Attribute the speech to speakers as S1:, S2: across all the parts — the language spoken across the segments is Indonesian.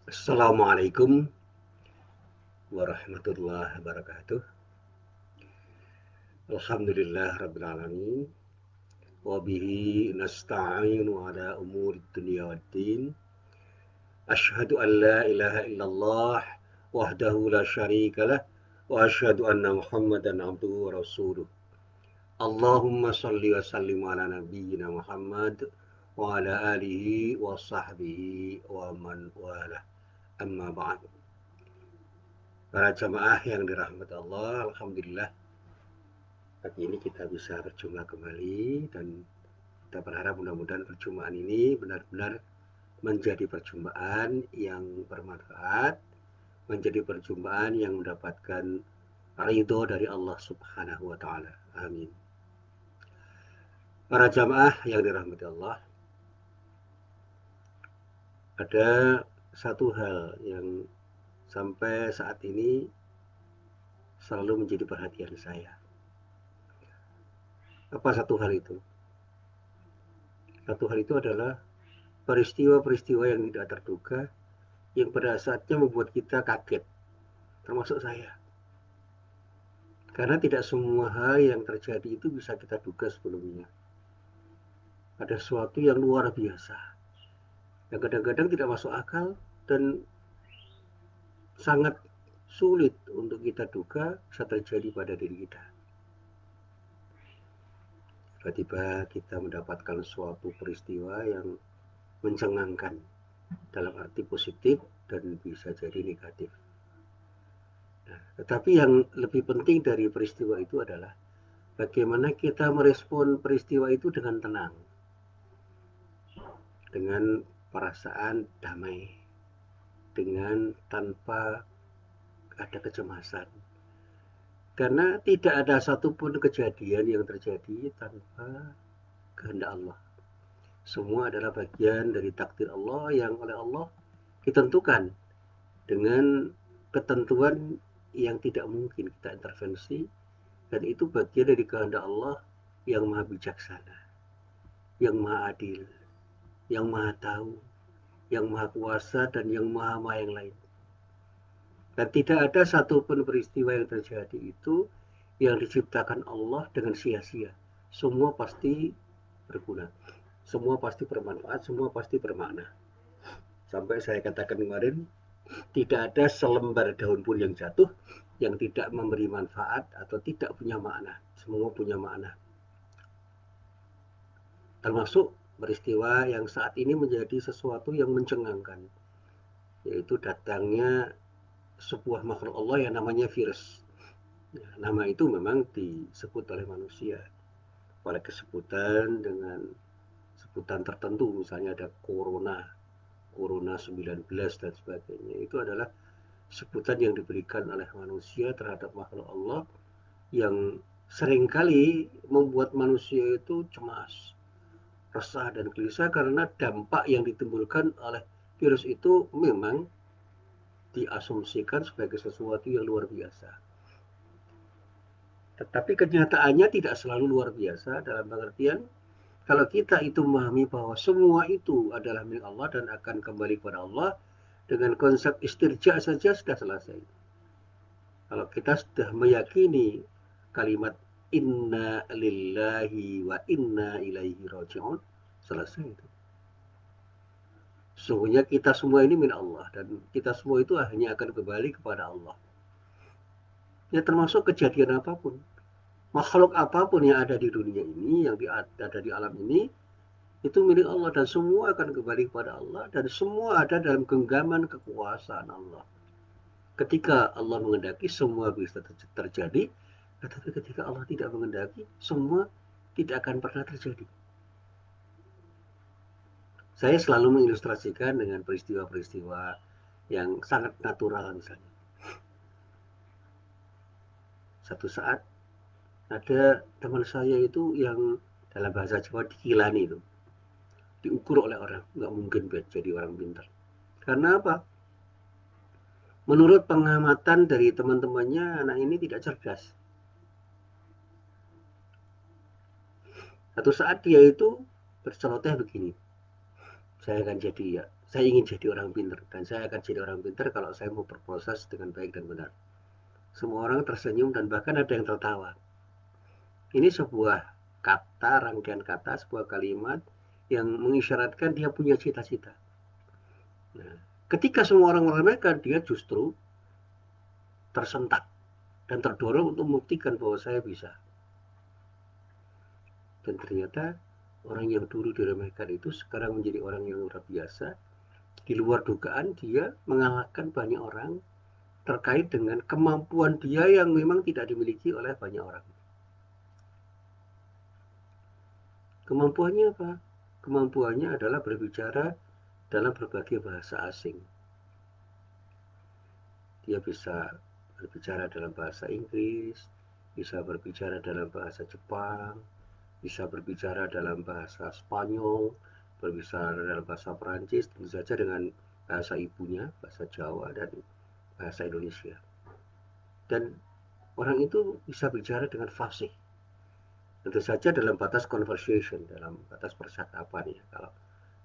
S1: Assalamualaikum warahmatullahi wabarakatuh. Alhamdulillah rabbil alamin wa bihi nasta'inu ala umuri dunya waddin. Asyhadu an la ilaha illallah wahdahu la syarika lah wa asyhadu anna Muhammadan abduhu wa rasuluh. Allahumma salli wa sallim ala nabiyyina Muhammad wa ala alihi wa sahbihi wa man wala. Amma ba'd. Para jamaah yang dirahmati Allah, alhamdulillah pagi ini kita bisa berjumpa kembali dan kita berharap mudah-mudahan perjumpaan ini benar-benar menjadi perjumpaan yang bermanfaat, menjadi perjumpaan yang mendapatkan ridho dari Allah Subhanahu wa taala. Amin. Para jamaah yang dirahmati Allah, ada satu hal yang sampai saat ini selalu menjadi perhatian saya. Apa satu hal itu? Satu hal itu adalah peristiwa-peristiwa yang tidak terduga yang pada saatnya membuat kita kaget, termasuk saya. Karena tidak semua hal yang terjadi itu bisa kita duga sebelumnya. Ada sesuatu yang luar biasa, yang kadang-kadang tidak masuk akal dan sangat sulit untuk kita duga bisa terjadi pada diri kita. Tiba-tiba kita mendapatkan suatu peristiwa yang mencengangkan dalam arti positif dan bisa jadi negatif. Nah, tetapi yang lebih penting dari peristiwa itu adalah bagaimana kita merespon peristiwa itu dengan tenang, dengan perasaan damai, dengan tanpa ada kecemasan. Karena tidak ada satupun kejadian yang terjadi tanpa kehendak Allah. Semua adalah bagian dari takdir Allah yang oleh Allah ditentukan dengan ketentuan yang tidak mungkin kita intervensi, dan itu bagian dari kehendak Allah yang maha bijaksana, yang maha adil, yang maha tahu, yang maha kuasa, dan yang maha yang lain. Dan tidak ada satupun peristiwa yang terjadi itu yang diciptakan Allah dengan sia-sia. Semua pasti berguna, semua pasti bermanfaat, semua pasti bermakna. Sampai saya katakan kemarin, tidak ada selembar daun pun yang jatuh yang tidak memberi manfaat atau tidak punya makna. Semua punya makna. Termasuk peristiwa yang saat ini menjadi sesuatu yang mencengangkan, yaitu datangnya sebuah makhluk Allah yang namanya virus. Nah, nama itu memang disebut oleh manusia oleh kesebutan dengan sebutan tertentu, misalnya ada corona 19 dan sebagainya. Itu adalah sebutan yang diberikan oleh manusia terhadap makhluk Allah yang seringkali membuat manusia itu cemas, resah dan gelisah karena dampak yang ditimbulkan oleh virus itu memang diasumsikan sebagai sesuatu yang luar biasa. Tetapi kenyataannya tidak selalu luar biasa dalam pengertian kalau kita itu memahami bahwa semua itu adalah milik Allah dan akan kembali kepada Allah, dengan konsep istirja saja sudah selesai. Kalau kita sudah meyakini kalimat inna lillahi wa inna ilaihi raji'un, selesai itu. Sesungguhnya kita semua ini milik Allah dan kita semua itu hanya akan kembali kepada Allah. Ya termasuk kejadian apapun, makhluk apapun yang ada di dunia ini, yang ada di alam ini, itu milik Allah dan semua akan kembali kepada Allah dan semua ada dalam genggaman kekuasaan Allah. Ketika Allah mengendaki, semua bisa terjadi, tetapi ketika Allah tidak mengendaki, semua tidak akan pernah terjadi. Saya selalu mengilustrasikan dengan peristiwa-peristiwa yang sangat natural misalnya. Satu saat ada teman saya itu yang dalam bahasa Jawa dikilani itu, diukur oleh orang, nggak mungkin jadi orang pintar. Karena apa? Menurut pengamatan dari teman-temannya, anak ini tidak cerdas. Satu saat dia itu berceloteh begini, saya akan jadi ya saya ingin jadi orang pintar, dan saya akan jadi orang pintar kalau saya mau berproses dengan baik dan benar. Semua orang tersenyum dan bahkan ada yang tertawa. Ini sebuah kata, rangkaian kata, sebuah kalimat yang mengisyaratkan dia punya cita-cita. Nah, ketika semua orang meremehkan, dia justru tersentak dan terdorong untuk membuktikan bahwa saya bisa. Dan ternyata orang yang dulu diremehkan itu sekarang menjadi orang yang luar biasa. Di luar dugaan dia mengalahkan banyak orang terkait dengan kemampuan dia yang memang tidak dimiliki oleh banyak orang. Kemampuannya apa? Kemampuannya adalah berbicara dalam berbagai bahasa asing. Dia bisa berbicara dalam bahasa Inggris, bisa berbicara dalam bahasa Jepang, bisa berbicara dalam bahasa Spanyol, berbicara dalam bahasa Perancis, tentu saja dengan bahasa ibunya, bahasa Jawa, dan bahasa Indonesia. Dan orang itu bisa bicara dengan fasih. Tentu saja dalam batas conversation, dalam batas percakapan ya. Kalau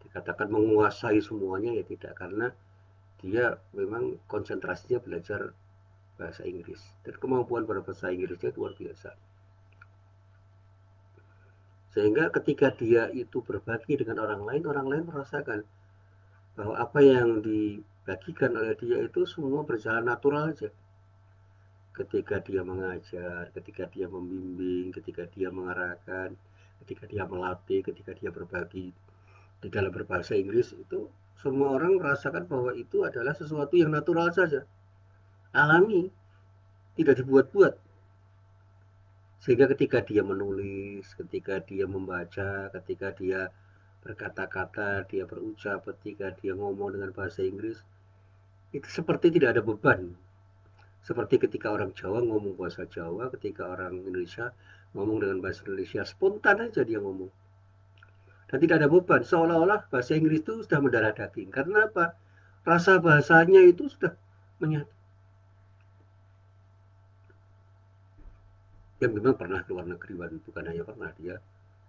S1: dikatakan menguasai semuanya ya tidak, karena dia memang konsentrasinya belajar bahasa Inggris dan kemampuan berbahasa Inggrisnya luar biasa. Sehingga ketika dia itu berbagi dengan orang lain merasakan bahwa apa yang dibagikan oleh dia itu semua berjalan natural saja. Ketika dia mengajar, ketika dia membimbing, ketika dia mengarahkan, ketika dia melatih, ketika dia berbagi di dalam berbahasa Inggris, itu semua orang merasakan bahwa itu adalah sesuatu yang natural saja, alami, tidak dibuat-buat. Sehingga ketika dia menulis, ketika dia membaca, ketika dia berkata-kata, dia berucap, ketika dia ngomong dengan bahasa Inggris, itu seperti tidak ada beban. Seperti ketika orang Jawa ngomong bahasa Jawa, ketika orang Indonesia ngomong dengan bahasa Indonesia, spontan aja dia ngomong. Dan tidak ada beban, seolah-olah bahasa Inggris itu sudah mendarah daging. Karena apa? Rasa bahasanya itu sudah menyatu. Yang memang pernah ke luar negeri, bukan hanya pernah, dia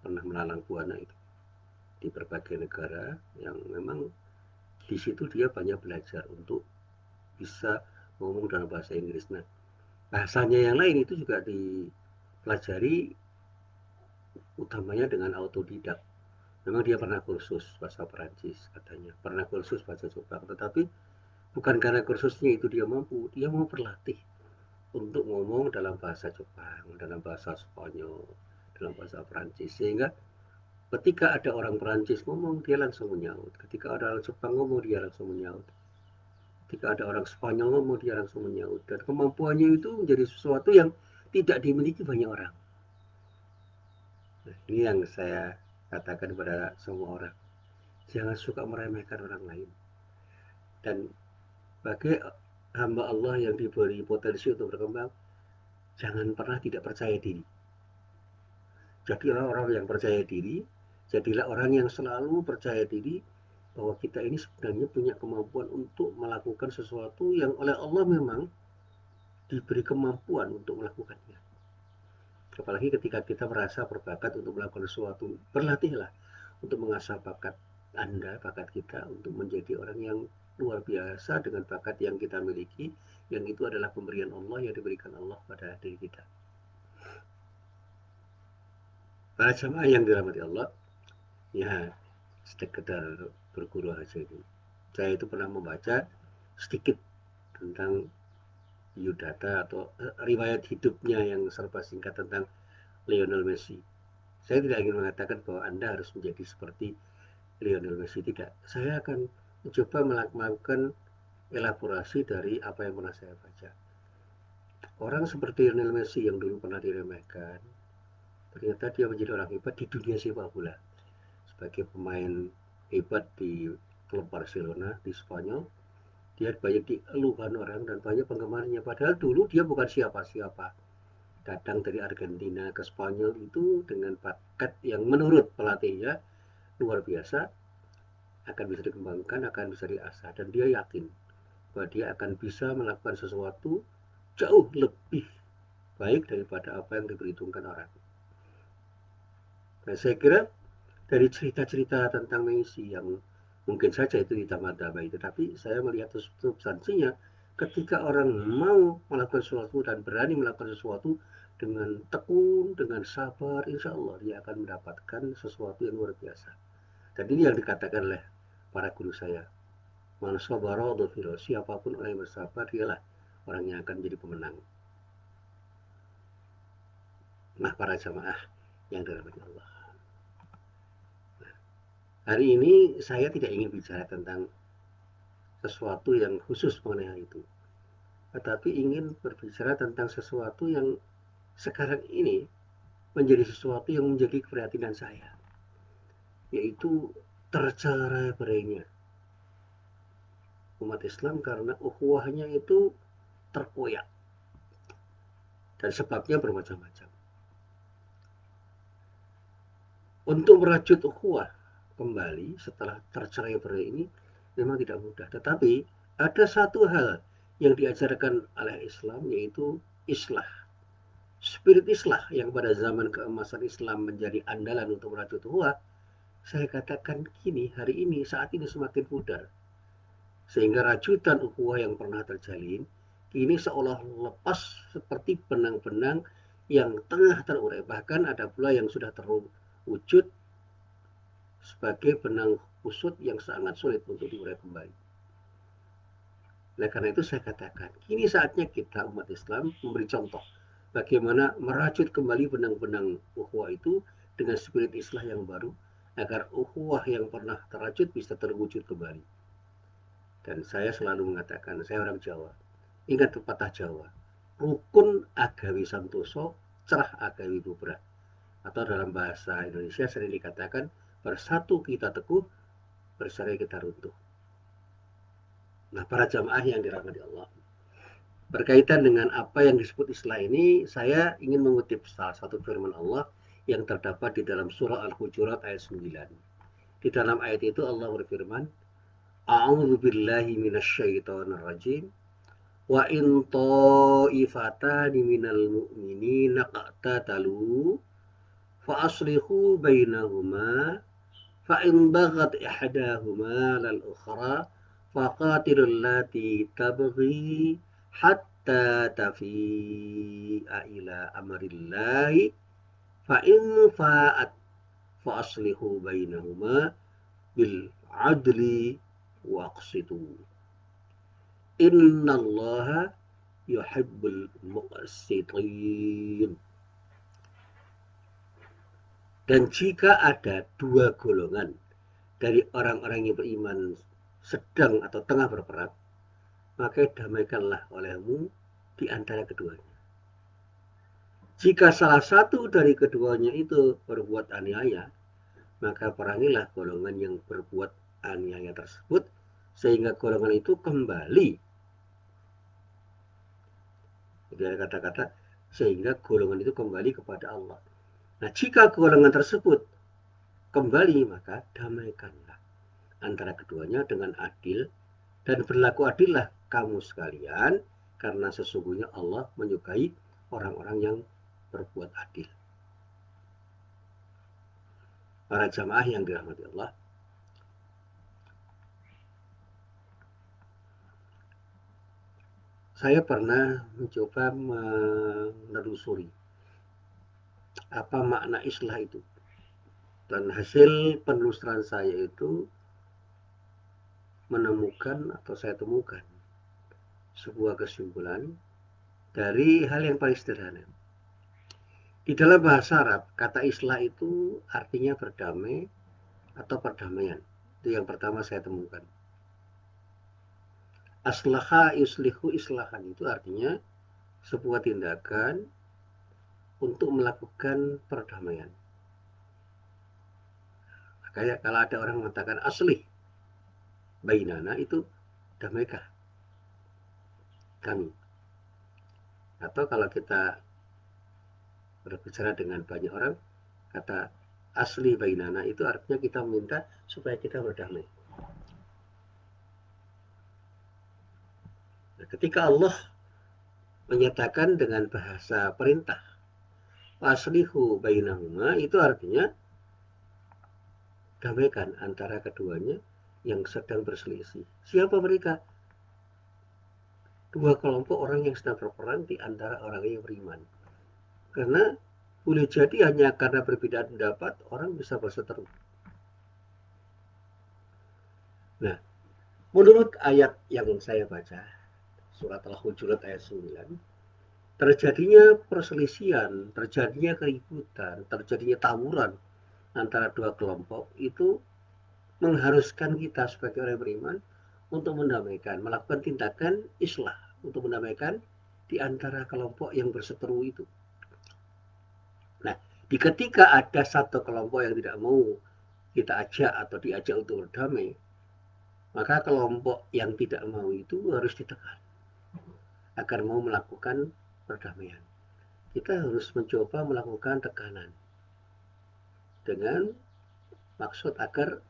S1: pernah melalang buana itu di berbagai negara yang memang di situ dia banyak belajar untuk bisa ngomong dalam bahasa Inggris. Nah, bahasanya yang lain itu juga dipelajari utamanya dengan autodidak. Memang dia pernah kursus bahasa Perancis katanya, pernah kursus bahasa Jepang, tetapi bukan karena kursusnya itu dia mampu, dia mau berlatih untuk ngomong dalam bahasa Jepang, dalam bahasa Spanyol, dalam bahasa Perancis, sehingga ketika ada orang Perancis ngomong dia langsung menyaut, ketika ada orang Jepang ngomong dia langsung menyaut, ketika ada orang Spanyol ngomong dia langsung menyaut, dan kemampuannya itu menjadi sesuatu yang tidak dimiliki banyak orang. Nah, ini yang saya katakan kepada semua orang, jangan suka meremehkan orang lain. Dan bagi hamba Allah yang diberi potensi untuk berkembang, jangan pernah tidak percaya diri. Jadilah orang yang percaya diri, jadilah orang yang selalu percaya diri bahwa kita ini sebenarnya punya kemampuan untuk melakukan sesuatu yang oleh Allah memang diberi kemampuan untuk melakukannya. Apalagi ketika kita merasa berbakat untuk melakukan sesuatu, berlatihlah untuk mengasah bakat Anda, bakat kita untuk menjadi orang yang luar biasa dengan bakat yang kita miliki, yang itu adalah pemberian Allah yang diberikan Allah pada diri kita. Para jemaah yang dirahmati Allah, ya sekedar berguru aja ini. Saya itu pernah membaca sedikit tentang biodata atau riwayat hidupnya yang serba singkat tentang Lionel Messi. Saya tidak ingin mengatakan bahwa Anda harus menjadi seperti Lionel Messi, tidak. Saya akan mencoba melakukan elaborasi dari apa yang pernah saya baca. Orang seperti Lionel Messi yang dulu pernah diremehkan, ternyata dia menjadi orang hebat di dunia sepak bola. Sebagai pemain hebat di klub Barcelona di Spanyol, dia banyak dikeluhkan orang dan banyak penggemarnya. Padahal dulu dia bukan siapa-siapa. Datang dari Argentina ke Spanyol itu dengan bakat yang menurut pelatihnya luar biasa, akan bisa dikembangkan, akan bisa diasah, dan dia yakin bahwa dia akan bisa melakukan sesuatu jauh lebih baik daripada apa yang diperhitungkan orang. Nah, saya kira dari cerita-cerita tentang Messi yang Mungkin saja itu ditambah-tambahi, tetapi saya melihat substansinya ketika orang mau melakukan sesuatu dan berani melakukan sesuatu dengan tekun, dengan sabar, insya Allah dia akan mendapatkan sesuatu yang luar biasa. Dan ini yang dikatakan oleh para guru saya. Man sabara siapapun orang yang bersabar, dialah orang yang akan menjadi pemenang. Nah, para jamaah yang dirahmati Allah. Hari ini saya tidak ingin bicara tentang sesuatu yang khusus mengenai hal itu, tetapi ingin berbicara tentang sesuatu yang sekarang ini menjadi sesuatu yang menjadi keprihatinan saya, yaitu tercerai berainya umat Islam karena ukhuwahnya itu terkoyak, dan sebabnya bermacam-macam. Untuk merajut ukhuwah kembali setelah tercerai berai ini memang tidak mudah, tetapi ada satu hal yang diajarkan oleh Islam, yaitu islah. Spirit islah yang pada zaman keemasan Islam menjadi andalan untuk merajut ukhuwah, saya katakan kini, hari ini, saat ini semakin pudar. Sehingga rajutan ukhuwah yang pernah terjalin kini seolah lepas seperti benang-benang yang tengah terurai. Bahkan ada pula yang sudah terwujud sebagai benang kusut yang sangat sulit untuk diurai kembali. Nah, karena itu saya katakan, kini saatnya kita umat Islam memberi contoh bagaimana merajut kembali benang-benang ukhuwah itu dengan spirit islah yang baru, agar ukhuwah yang pernah terajut bisa terwujud kembali. Dan saya selalu mengatakan, saya orang Jawa, ingat pepatah Jawa, rukun agawi santoso, cerah agawi bubrah. Atau dalam bahasa Indonesia sering dikatakan, bersatu kita teguh, bercerai kita runtuh. Nah, para jamaah yang dirahmati Allah, berkaitan dengan apa yang disebut islah ini, saya ingin mengutip salah satu firman Allah yang terdapat di dalam surah Al-Hujurat ayat 9. Di dalam ayat itu Allah berfirman, A'udzu billahi minasyaitonir rajim. Wa in ta'ifatani minal mu'minina qatatalu fa aslihu bainahuma fa in baghat ihdahuma lal ukhra faqatilul lati tabghi hatta tafi'a ila amrillahi fa in fa'at fa aslihu bainahuma bil adli waqsitu innallaha yuhibbul muqsitin. Dan jika ada dua golongan dari orang-orang yang beriman sedang atau tengah berperang, maka damaikanlah olehmu di antara keduanya. Jika salah satu dari keduanya itu berbuat aniaya, maka perangilah golongan yang berbuat aniaya tersebut sehingga golongan itu kembali. Jadi ada kata-kata sehingga golongan itu kembali kepada Allah. Nah, jika golongan tersebut kembali, maka damaikanlah antara keduanya dengan adil, dan berlaku adillah kamu sekalian, karena sesungguhnya Allah menyukai orang-orang yang berbuat adil. Para jamaah yang dirahmati Allah, saya pernah mencoba menelusuri apa makna islah itu. Dan hasil penelusuran saya itu menemukan, atau saya temukan sebuah kesimpulan dari hal yang paling sederhana. Di dalam bahasa Arab, kata islah itu artinya berdamai atau perdamaian. Itu yang pertama saya temukan. Aslaha yuslihu islahan itu artinya sebuah tindakan untuk melakukan perdamaian. Kayak kalau ada orang mengatakan aslih bainana, itu damaikah kami. Atau kalau kita berbicara dengan banyak orang, kata asli bainana itu artinya kita minta supaya kita berdamai. Nah, ketika Allah menyatakan dengan bahasa perintah aslihu bainahuma, itu artinya damaikan antara keduanya yang sedang berselisih. Siapa mereka? Dua kelompok orang yang sedang berperang di antara orang yang beriman. Karena boleh jadi hanya karena perbedaan pendapat orang bisa berseteru. Nah, menurut ayat yang saya baca, surat Al-Hujurat ayat 9, terjadinya perselisihan, terjadinya keributan, terjadinya tawuran antara dua kelompok itu mengharuskan kita sebagai orang beriman untuk mendamaikan, melakukan tindakan islah untuk mendamaikan di antara kelompok yang berseteru itu. Nah, di ketika ada satu kelompok yang tidak mau kita ajak atau diajak untuk berdamai, maka kelompok yang tidak mau itu harus ditekan agar mau melakukan perdamaian. Kita harus mencoba melakukan tekanan dengan maksud agar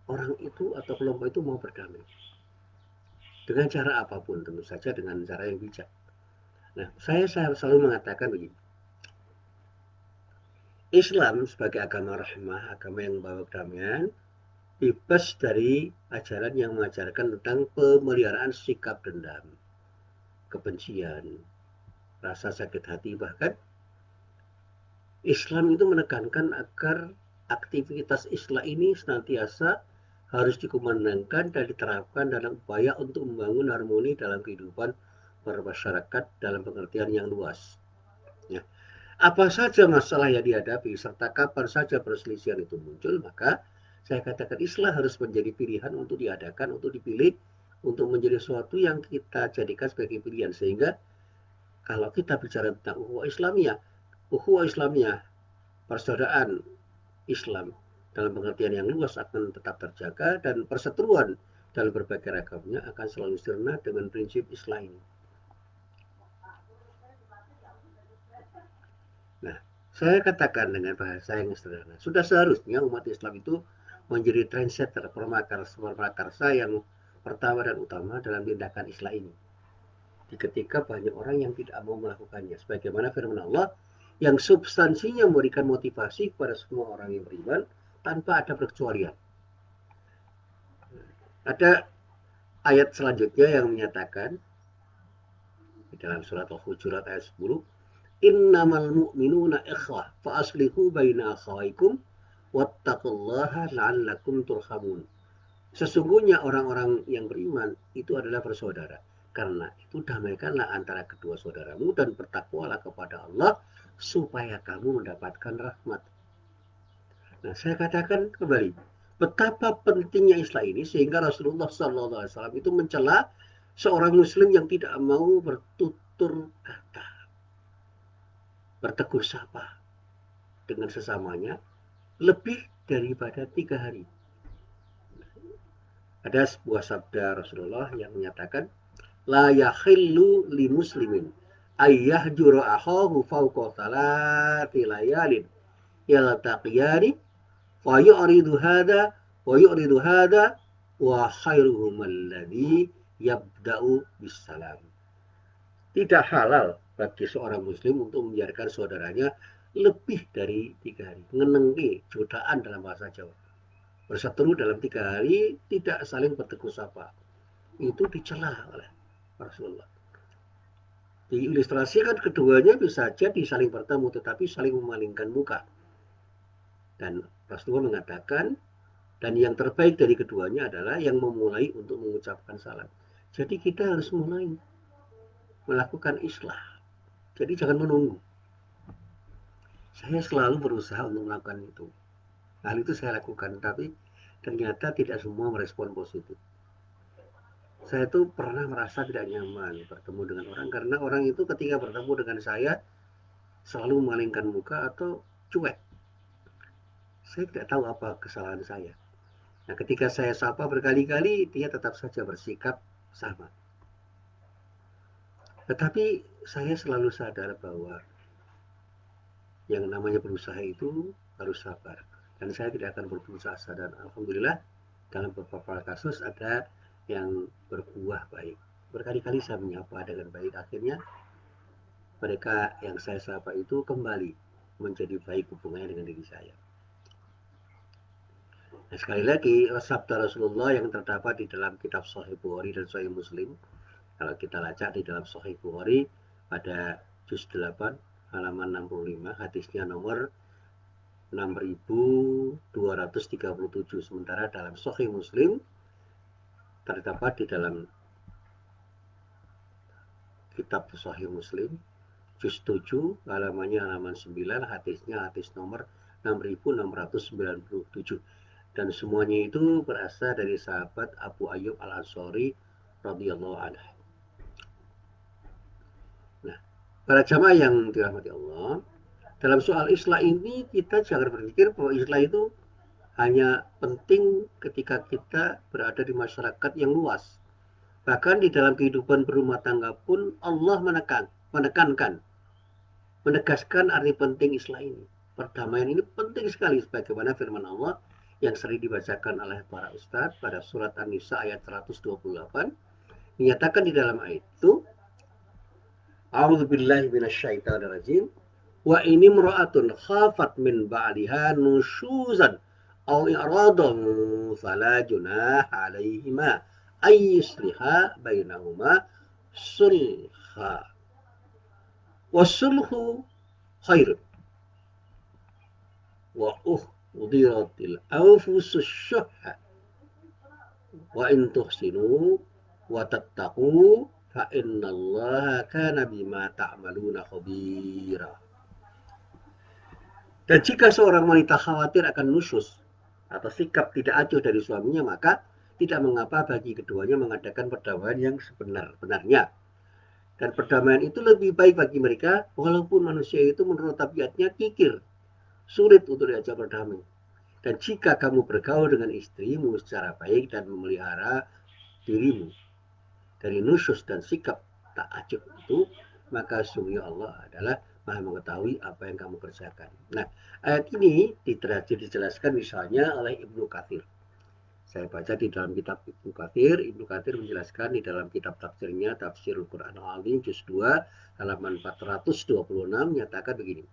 S1: orang itu atau kelompok itu mau berdamai. Dengan cara apapun, tentu saja dengan cara yang bijak. Nah, saya selalu mengatakan begini, Islam sebagai agama rahmah, agama yang membawa kedamaian, bebas dari ajaran yang mengajarkan tentang pemeliharaan sikap dendam, kebencian, rasa sakit hati. Bahkan Islam itu menekankan agar aktivitas islah ini senantiasa harus dikumandangkan dan diterapkan dalam upaya untuk membangun harmoni dalam kehidupan bermasyarakat dalam pengertian yang luas. Ya. Apa saja masalah yang dihadapi serta kapan saja perselisihan itu muncul, maka saya katakan islah harus menjadi pilihan untuk diadakan, untuk dipilih, untuk menjadi sesuatu yang kita jadikan sebagai pilihan. Sehingga kalau kita bicara tentang ukhuwah Islamiyah, persaudaraan Islam dalam pengertian yang luas akan tetap terjaga dan perseteruan dalam berbagai ragamnya akan selalu sirna dengan prinsip Islam ini. Nah, saya katakan dengan bahasa yang sederhana, sudah seharusnya umat Islam itu menjadi trendsetter, permakarsa yang pertama dan utama dalam tindakan Islam ini. Di ketika banyak orang yang tidak mau melakukannya, sebagaimana firman Allah yang substansinya memberikan motivasi kepada semua orang yang beriman tanpa ada perkecualian. Ada ayat selanjutnya yang menyatakan di dalam surat Al-Hujurat ayat 10, innamal mu'minuna ikhwah fa aslihu baina akhawaikum wattaqullaha la'allakum turhamun. Sesungguhnya orang-orang yang beriman itu adalah bersaudara. Karena itu damaikanlah antara kedua saudaramu dan bertakwalah kepada Allah supaya kamu mendapatkan rahmat. Nah, saya katakan kembali, betapa pentingnya Islam ini sehingga Rasulullah SAW itu mencela seorang Muslim yang tidak mau bertutur kata, bertegur sapa dengan sesamanya lebih daripada 3 hari. Ada sebuah sabda Rasulullah yang menyatakan, la yakhillu li muslimin ayyahjura akhahu fawqa salati layalin yaltaqiyani wa yu'ridu hada wa yu'ridu hada wa khairuhum alladhi yabda'u bisalam. Tidak halal bagi seorang muslim untuk membiarkan saudaranya lebih dari 3 hari. Ngenengke, jutaan dalam bahasa Jawa. Berseteru dalam 3 hari, tidak saling bertegur sapa. Itu dicela oleh Rasulullah. Diilustrasikan keduanya bisa jadi saling bertemu, tetapi saling memalingkan muka. Dan Rasulullah mengatakan, dan yang terbaik dari keduanya adalah yang memulai untuk mengucapkan salam. Jadi kita harus mulai melakukan islah. Jadi jangan menunggu. Saya selalu berusaha untuk melakukan itu. Hal itu saya lakukan, tapi ternyata tidak semua merespon positif. Saya tuh pernah merasa tidak nyaman bertemu dengan orang karena orang itu ketika bertemu dengan saya selalu memalingkan muka atau cuek. Saya tidak tahu apa kesalahan saya. Nah, ketika saya sapa berkali-kali, dia tetap saja bersikap sama. Tetapi saya selalu sadar bahwa yang namanya berusaha itu harus sabar. Dan saya tidak akan berputus asa. Dan alhamdulillah dalam beberapa kasus ada yang berbuah baik. Berkali-kali saya menyapa dengan baik. Akhirnya mereka yang saya sapa itu kembali menjadi baik hubungannya dengan diri saya. Nah, sekali lagi, sabda Rasulullah yang terdapat di dalam kitab Sahih Bukhari dan Sahih Muslim, kalau kita lacak di dalam Sahih Bukhari pada juz 8 halaman 65, hadisnya nomor 6237, sementara dalam Sahih Muslim terdapat di dalam kitab Sahih Muslim juz 7 halamannya halaman 9, hadisnya hadis nomor 6697, dan semuanya itu berasal dari sahabat Abu Ayyub Al-Ansari radhiyallahu anhu. Nah, para jamaah yang dirahmati Allah, dalam soal islah ini kita jangan berpikir bahwa islah itu hanya penting ketika kita berada di masyarakat yang luas. Bahkan di dalam kehidupan berumah tangga pun Allah menekankan, menegaskan arti penting islah ini. Perdamaian ini penting sekali sebagaimana firman Allah yang sering dibacakan oleh para ustadz pada surat An-Nisa ayat 128, dinyatakan di dalam ayat itu, A'udzubillahi minasyaitonirrajim, wa ini imra'atun khafat min ba'liha nusyuzan aw i'radan fala junaha 'alaihima ay yusliha bainahuma sulha wasulhu khairun wa uhdiratil anfusus syuhha wa in tuhsinu wa tattaqu fa innallaha kana bima ta'maluna khabira. Dan jika seorang wanita khawatir akan nusyus atau sikap tidak acuh dari suaminya, maka tidak mengapa bagi keduanya mengadakan perdamaian yang sebenar-benarnya. Dan perdamaian itu lebih baik bagi mereka, walaupun manusia itu menurut tabiatnya kikir, sulit untuk diajak berdamai. Dan jika kamu bergaul dengan istrimu secara baik dan memelihara dirimu dari nusyus dan sikap tak acuh itu, maka sungguh Allah adalah Maha mengetahui apa yang kamu kerjakan. Nah, ayat ini dijelaskan misalnya oleh Ibnu Katsir. Saya baca di dalam kitab Ibnu Katsir. Ibnu Katsir menjelaskan di dalam kitab tafsirnya, Tafsirul Quran Al-Azim juz 2 halaman 426, menyatakan begini.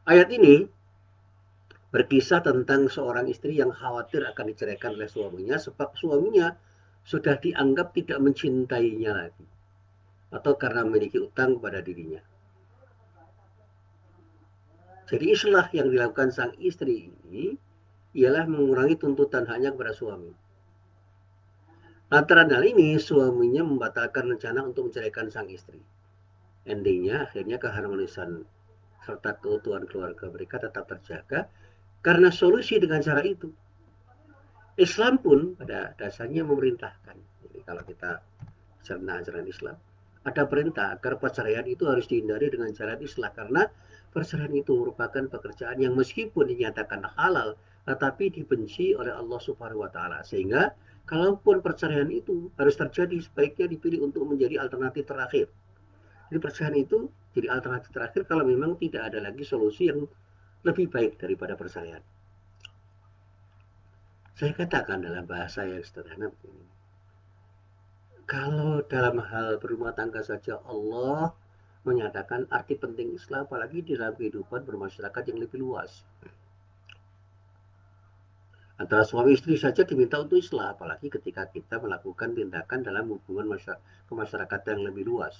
S1: Ayat ini berkisah tentang seorang istri yang khawatir akan diceraikan oleh suaminya sebab suaminya sudah dianggap tidak mencintainya lagi atau karena memiliki utang kepada dirinya. Jadi islah yang dilakukan sang istri ini ialah mengurangi tuntutan hanya kepada suami. Lantaran hal ini, suaminya membatalkan rencana untuk menceraikan sang istri. Endingnya, akhirnya keharmonisan serta keutuhan keluarga mereka tetap terjaga karena solusi dengan cara itu. Islam pun pada dasarnya memerintahkan. Jadi kalau kita cerna ajaran Islam, ada perintah agar perceraian itu harus dihindari dengan jalan islah, karena perceraian itu merupakan pekerjaan yang meskipun dinyatakan halal tetapi dibenci oleh Allah Subhanahu wa taala, sehingga kalaupun perceraian itu harus terjadi, sebaiknya dipilih untuk menjadi alternatif terakhir. Jadi perceraian itu jadi alternatif terakhir kalau memang tidak ada lagi solusi yang lebih baik daripada perceraian. Saya katakan dalam bahasa yang sederhana begini, kalau dalam hal berumah tangga saja Allah menyatakan arti penting Islam, apalagi di dalam kehidupan bermasyarakat yang lebih luas. Antara suami istri saja diminta untuk Islam, apalagi ketika kita melakukan tindakan dalam hubungan kemasyarakatan yang lebih luas.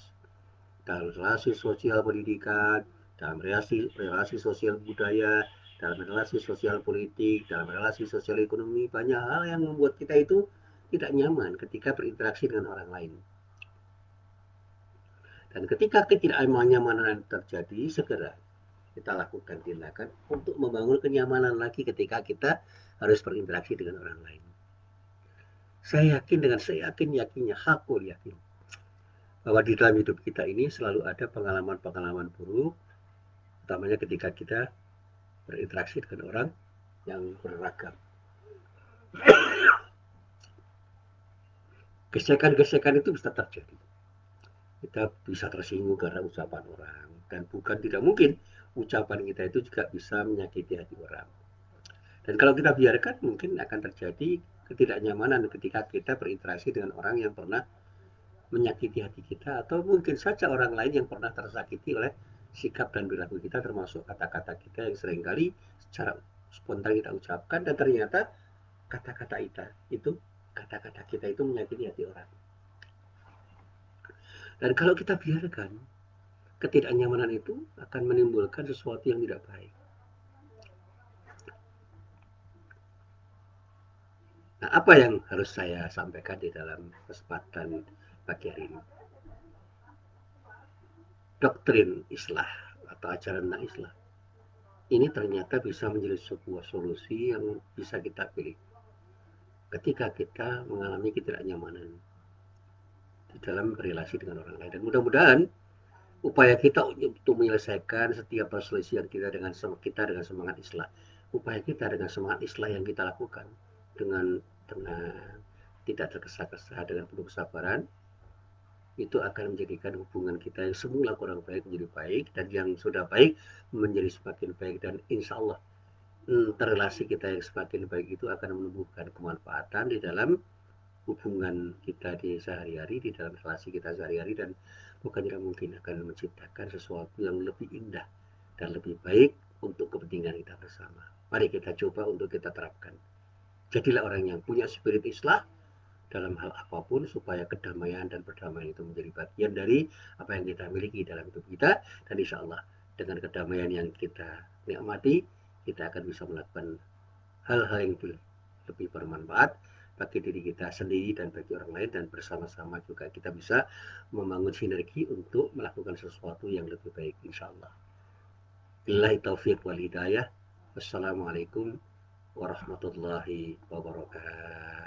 S1: Dalam relasi sosial pendidikan, dalam relasi sosial budaya, dalam relasi sosial politik, dalam relasi sosial ekonomi, banyak hal yang membuat kita itu tidak nyaman ketika berinteraksi dengan orang lain. Dan ketika ketidaknyamanan terjadi, segera kita lakukan tindakan untuk membangun kenyamanan lagi ketika kita harus berinteraksi dengan orang lain. Saya yakin dengan seyakin-yakinnya, hakul yakin, bahwa di dalam hidup kita ini selalu ada pengalaman-pengalaman buruk, utamanya ketika kita berinteraksi dengan orang yang beragam. Gesekan-gesekan itu bisa terjadi. Kita bisa tersinggung karena ucapan orang, dan bukan tidak mungkin ucapan kita itu juga bisa menyakiti hati orang. Dan kalau kita biarkan, mungkin akan terjadi ketidaknyamanan ketika kita berinteraksi dengan orang yang pernah menyakiti hati kita, atau mungkin saja orang lain yang pernah tersakiti oleh sikap dan perilaku kita, termasuk kata-kata kita yang seringkali secara spontan kita ucapkan dan ternyata kata-kata kita itu menyakiti hati orang. Dan kalau kita biarkan, ketidaknyamanan itu akan menimbulkan sesuatu yang tidak baik. Nah, apa yang harus saya sampaikan di dalam kesempatan pagi hari ini? Doktrin Islam atau ajaran tentang Islam ini ternyata bisa menjadi sebuah solusi yang bisa kita pilih ketika kita mengalami ketidaknyamanan di dalam berrelasi dengan orang lain. Dan mudah-mudahan upaya kita untuk menyelesaikan setiap perselisihan kita dengan semangat Islam, upaya kita dengan semangat Islam yang kita lakukan dengan tidak tergesa-gesa, dengan penuh kesabaran, itu akan menjadikan hubungan kita yang semula kurang baik menjadi baik, dan yang sudah baik menjadi semakin baik. Dan insya Allah relasi kita yang semakin baik itu akan menumbuhkan kemanfaatan di dalam hubungan kita di sehari-hari, di dalam relasi kita sehari-hari, dan bukan tidak mungkin akan menciptakan sesuatu yang lebih indah dan lebih baik untuk kepentingan kita bersama. Mari kita coba untuk kita terapkan. Jadilah orang yang punya spirit Islam dalam hal apapun, supaya kedamaian dan perdamaian itu menjadi bagian dari apa yang kita miliki dalam hidup kita. Dan insya Allah dengan kedamaian yang kita nikmati, kita akan bisa melakukan hal-hal yang lebih bermanfaat bagi diri kita sendiri dan bagi orang lain, dan bersama-sama juga kita bisa membangun sinergi untuk melakukan sesuatu yang lebih baik insya Allah. Billahi taufiq wal hidayah. Wassalamualaikum warahmatullahi wabarakatuh.